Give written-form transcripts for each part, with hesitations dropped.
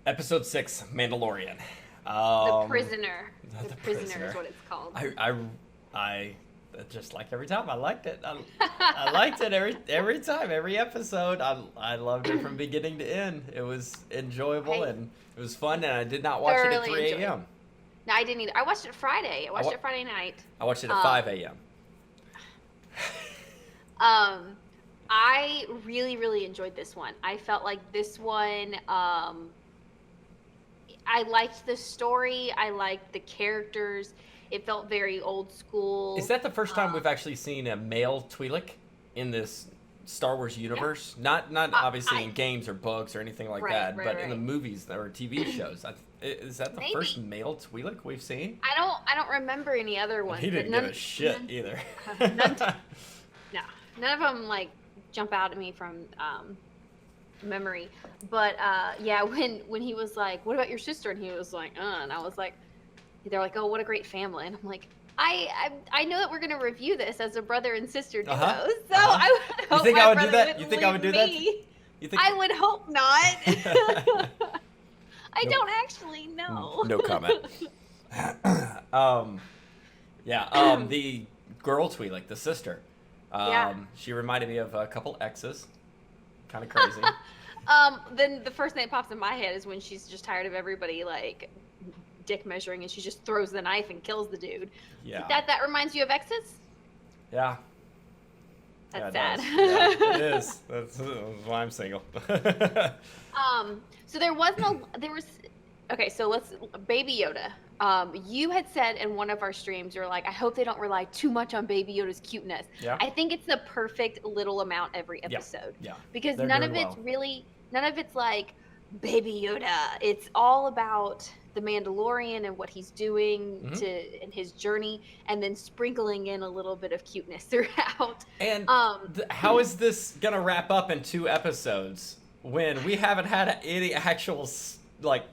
Episode 6, Mandalorian. The Um, Prisoner. The the Prisoner is prisoner. what it's called. I just like every time. I liked it. I liked it every time, every episode. I loved it from beginning to end. It was enjoyable I and it was fun. And I did not watch it at thoroughly 3 enjoyed it. a.m. No, I didn't either. I watched it Friday. I I, watched wa- it Friday night. I watched it at Um, 5 a.m. um, I really, really enjoyed this one. I felt like this one, I liked the story. I liked the characters. It felt very old Is school. that the first time Um, we've actually seen a male Twi'lek in this Star Wars yeah. universe? Not obviously I in games or books or anything like Right, that, right, but in the right. movies or TV shows. Is that the first Maybe. male Twi'lek we've seen? I don't remember any other And ones, he but didn't give a shit either. none, no, none of them like jump out at me from memory. But yeah, when he was like, "What about your sister?" and he was like, and I was like, they're like, "Oh, what a great family," and I'm like. I know that we're gonna review this as a brother and sister duo, Uh-huh. so Uh-huh. I would You hope think my I would do brother that? wouldn't You think I would leave do that? me. You think? I would hope not. I No, don't actually know. no comment. um, yeah. The girl Twi'lek, the sister. Yeah. She reminded me of a couple exes. Kind of crazy. Then the first thing that pops in my head is when she's just tired of everybody like dick measuring and she just throws the knife and kills the dude. Yeah. That reminds you of exes? Yeah. Yeah, That's it sad. does. Yeah, it is. That's why I'm single. So there was okay, so let's Baby Yoda. You had said in one of our streams, you're like, I hope they don't rely too much on Baby Yoda's cuteness. Yeah. I think it's the perfect little amount every Yeah. episode. Yeah. Because They're doing well. none of it's like Baby Yoda. It's all about the Mandalorian and what he's doing Mhm. in his journey, and then sprinkling in a little bit of cuteness throughout. And Um, how is this gonna wrap up in 2 episodes when we haven't had any actual like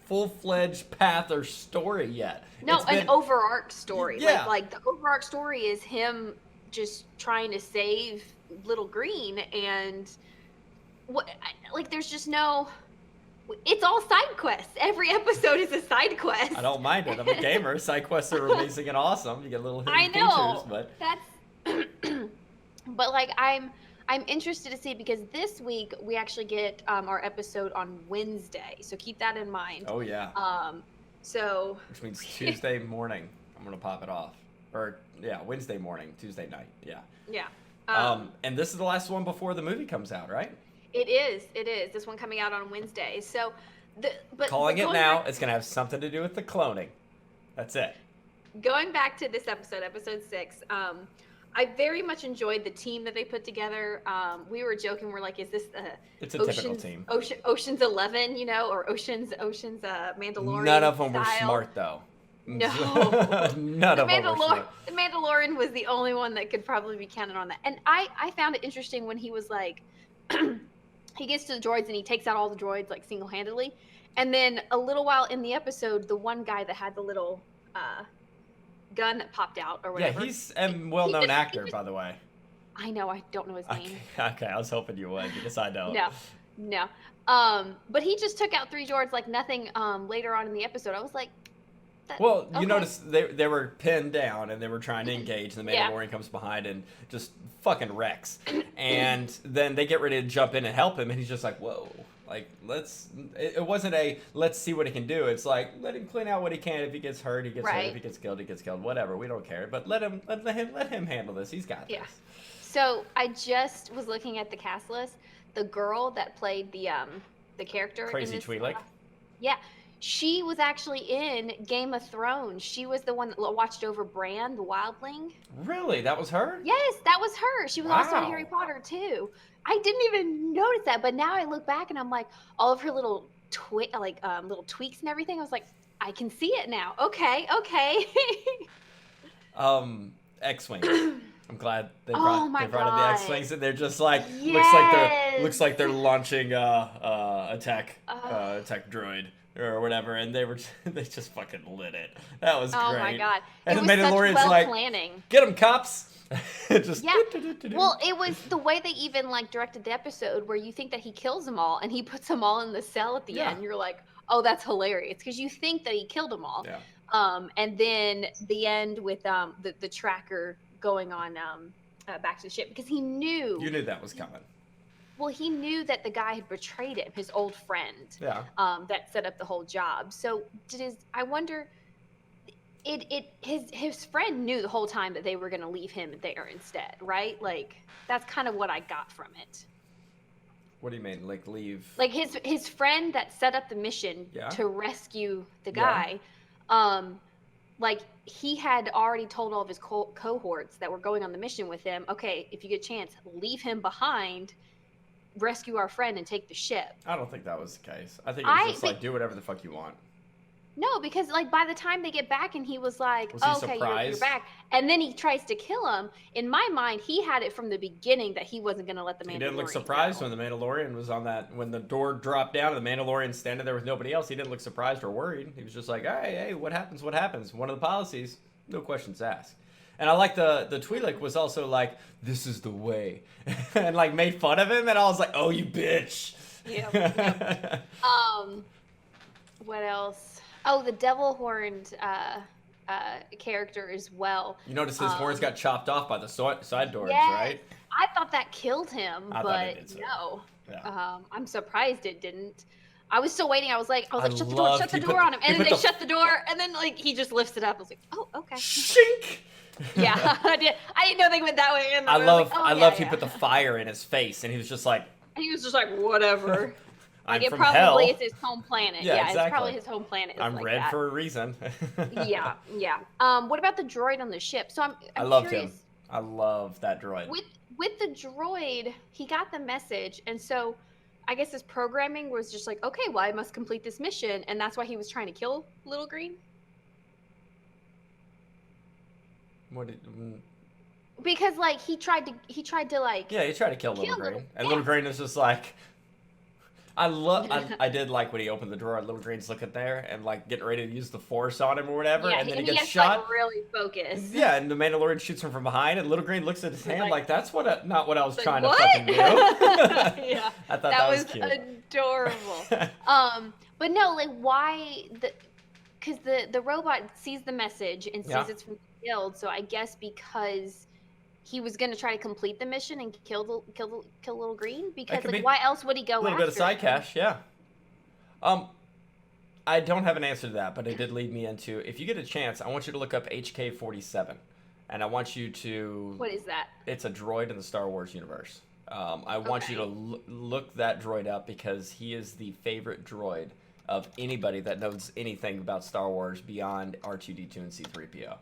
full-fledged path or story yet? No, It's an been overarch story. yeah. Like the overarch story is him just trying to save Little Green, and like there's just no. It's all side quests. Every episode is a side quest. I don't mind it. I'm a gamer. Side quests are amazing and awesome. You get little hidden I know. features, but That's. But like I'm interested to see because this week we actually get our episode on Wednesday, so keep that in mind. oh yeah, So which means Tuesday morning I'm gonna pop it off, or yeah, Wednesday morning, Tuesday night, yeah. yeah. And this is the last one before the movie comes out, right? It is. It is. This one coming out on Wednesday. So, Calling but it going now. back, It's gonna have something to do with the cloning. That's it. going back to this episode, episode 6. I very much enjoyed the team that they put together. We were joking. We're like, is this It's a typical team. Ocean's 11, or Ocean's Mandalorian? None of them were style? smart though. No. None of them were smart. The Mandalorian was the only one that could probably be counted on that. And I found it interesting when he was like, he gets to the droids and he takes out all the droids like single-handedly. And then a little while in the episode, the one guy that had the little gun that popped out or Yeah, whatever. he's a well-known he actor, just- by the way. I know, I don't know his name. Okay, I was hoping you would because I don't. No. But he just took out 3 droids like nothing later on in the episode. I was like, Well, you okay. notice they were pinned down and they were trying to engage. The Yeah. Mandalorian comes behind and just fucking wrecks. And then they get ready to jump in and help him, and he's just like, "Whoa!" Like it wasn't a let's see what he can do. It's like let him clean out what he can. If he gets hurt, he gets hurt. Right. If he gets killed, he gets killed. Whatever, we don't care. But let him handle this. He's got Yeah. this. So I just was looking at the cast list. The girl that played the character Crazy in this, Twi'lek. yeah, she was actually in Game of Thrones. She was the one that watched over Bran, the wildling. Really, that was her? Yes, that was her. She was also in Wow. Harry Potter too. I didn't even notice that, but now I look back and I'm like, all of her little little tweaks and everything. I was like, I can see it now. Okay. X-wing. I'm glad they Oh brought my in the God. X-wings, and they're just like Yes. looks like they're launching attack droid or whatever, and they just fucking lit it. That was great. Oh my god! And it the was Mandalorian's such like, planning. "Get him, cops!" Just Yeah. Well, it was the way they even like directed the episode where you think that he kills them all and he puts them all in the cell at the end. You're like, oh, that's hilarious because you think that he killed them all. Yeah. And then the end with the tracker going on back to the ship because he knew. You knew that was coming. Well, he knew that the guy had betrayed him, his old friend. Yeah. That set up the whole job. So I wonder. His friend knew the whole time that they were going to leave him there instead, right? Like that's kind of what I got from it. What do you mean, like leave? Like his friend that set up the mission to rescue the guy, like he had already told all of his cohorts that were going on the mission with him, okay, if you get a chance, leave him behind, rescue our friend, and take the ship. I don't think that was the case. I think it was just like do whatever the fuck you want. No, because like by the time they get back and he was like, okay, you're back. And then he tries to kill him. In my mind, he had it from the beginning that he wasn't going to let the Mandalorian He didn't look surprised when the Mandalorian was on that, when the door dropped down and the Mandalorian standing there with nobody else. He didn't look surprised or worried. He was just like, hey, what happens, what happens? One of the policies, no questions asked. And I like the Twi'lek was also like, this is the way. And like made fun of him. And I was like, oh, you bitch. Yep. What else? Oh, the devil horned character as well. You notice his horns got chopped off by the side doors, right? I thought that killed him, but no. Yeah. I'm surprised it didn't. I was still waiting. I was like, shut the door on him. And then they shut the door, and then like he just lifts it up. I was like, oh, okay. Shink! Yeah, I didn't know they went that way. And I love he put the fire in his face, and he was just like, whatever. Like I'm it probably hell. is his home planet. Yeah, It's probably his home planet. I'm like red for a reason. Yeah. What about the droid on the ship? So I loved curious, him. I love that droid. With the droid, he got the message, and so I guess his programming was just like, okay, well, I must complete this mission, and that's why he was trying to kill Little Green. Because like he tried to like. Yeah, he tried to kill Little Green, and Little Green is just like. I did like when he opened the drawer and Little Green's looking there and like getting ready to use the Force on him or whatever, and then he gets shot. Like, really focused. Yeah, and the Mandalorian shoots him from behind, and Little Green looks at his hand like that's not what I was trying to fucking do. Yeah, I thought that was cute. Adorable. But no, like why because the robot sees the message and sees it's from the guild, so I guess because he was going to try to complete the mission and kill Little Green? Because like, why else would he go after a little bit of side cash, yeah. I don't have an answer to that, but it did lead me into, if you get a chance, I want you to look up HK-47. And I want you to... What is that? It's a droid in the Star Wars universe. I want you to look that droid up because he is the favorite droid of anybody that knows anything about Star Wars beyond R2-D2 and C-3PO.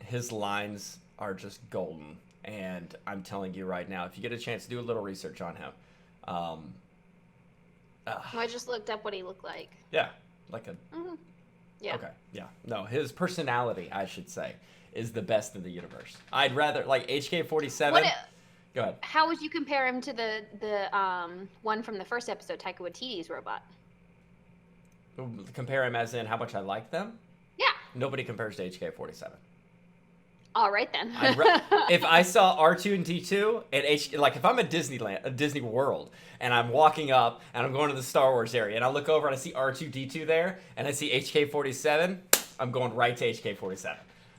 His lines are just golden, and I'm telling you right now, if you get a chance, do a little research on him. I just looked up what he looked like. Yeah, like a. Mm-hmm. Yeah. Okay. Yeah. No, his personality, I should say, is the best in the universe. I'd rather like HK-47. Go ahead. How would you compare him to the one from the first episode, Taika Waititi's robot? Compare him as in how much I like them? Yeah. Nobody compares to HK-47. All right then. If I saw R2 and D2 at like if I'm at Disney World, and I'm walking up and I'm going to the Star Wars area, and I look over and I see R2 D2 there, and I see HK-47, I'm going right to HK-47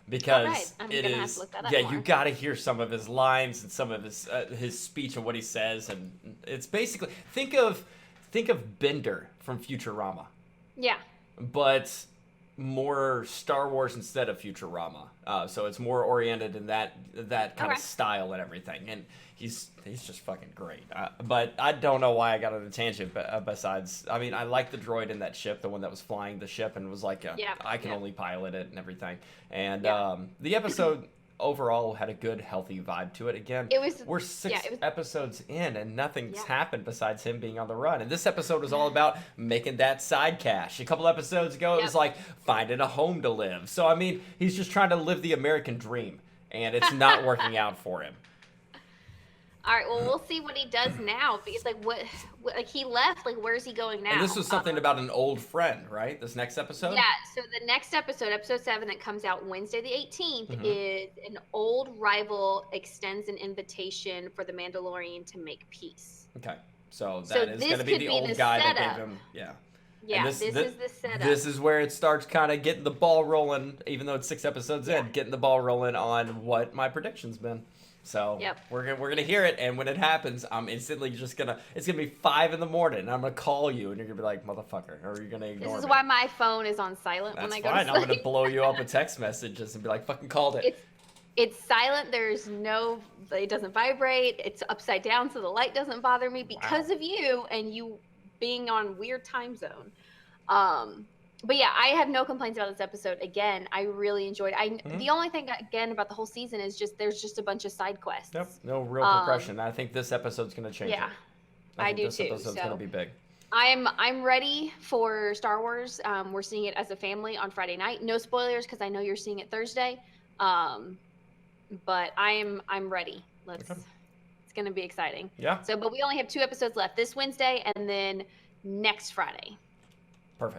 because it is. You got to hear some of his lines and some of his speech and what he says, and it's basically think of Bender from Futurama. Yeah. But more Star Wars instead of Futurama, so it's more oriented in that kind of style and everything, and he's just fucking great. But I don't know why I got on a tangent. But besides, I mean, I like the droid in that ship, the one that was flying the ship and was like, I can only pilot it and everything. And the episode overall had a good, healthy vibe to it. Again, we're 6 episodes in, and nothing's happened besides him being on the run. And this episode was all about making that side cash. A couple episodes ago, it was like finding a home to live. So, I mean, he's just trying to live the American dream, and it's not working out for him. All right, well, we'll see what he does now because, like, like he left. Like, where's he going now? And this was something about an old friend, right? This next episode. Yeah. So the next episode, episode 7, that comes out Wednesday the 18th, Mhm. is an old rival extends an invitation for the Mandalorian to make peace. Okay, so So that is going to be could the be old the guy that setup. gave him, yeah. Yeah, And this is the setup. This is where it starts kind of getting the ball rolling, even though it's 6 episodes Yeah. in, getting the ball rolling on what my prediction's been. So Yep. we're gonna hear it, and when it happens, I'm instantly just it's gonna be 5 in the morning, and I'm gonna call you, and you're gonna be like, motherfucker, or you're gonna ignore me. This is why my phone is on silent That's when I go fine. to I'm sleep. gonna blow you up with text messages and be like, fucking called it. It's silent. There's no, it doesn't vibrate. It's upside down, so the light doesn't bother me because of you and you being on weird time zone. But yeah, I have no complaints about this episode. Again, I really enjoyed it. The only thing again about the whole season is there's just a bunch of side quests. Yep, no real progression. I think this episode's gonna change Yeah, it. I do this too. episode's gonna be big. I'm ready for Star Wars. We're seeing it as a family on Friday night. No spoilers because I know you're seeing it Thursday. But I'm ready. It's gonna be exciting. Yeah. So, but we only have 2 episodes left. This Wednesday and then next Friday. Perfect.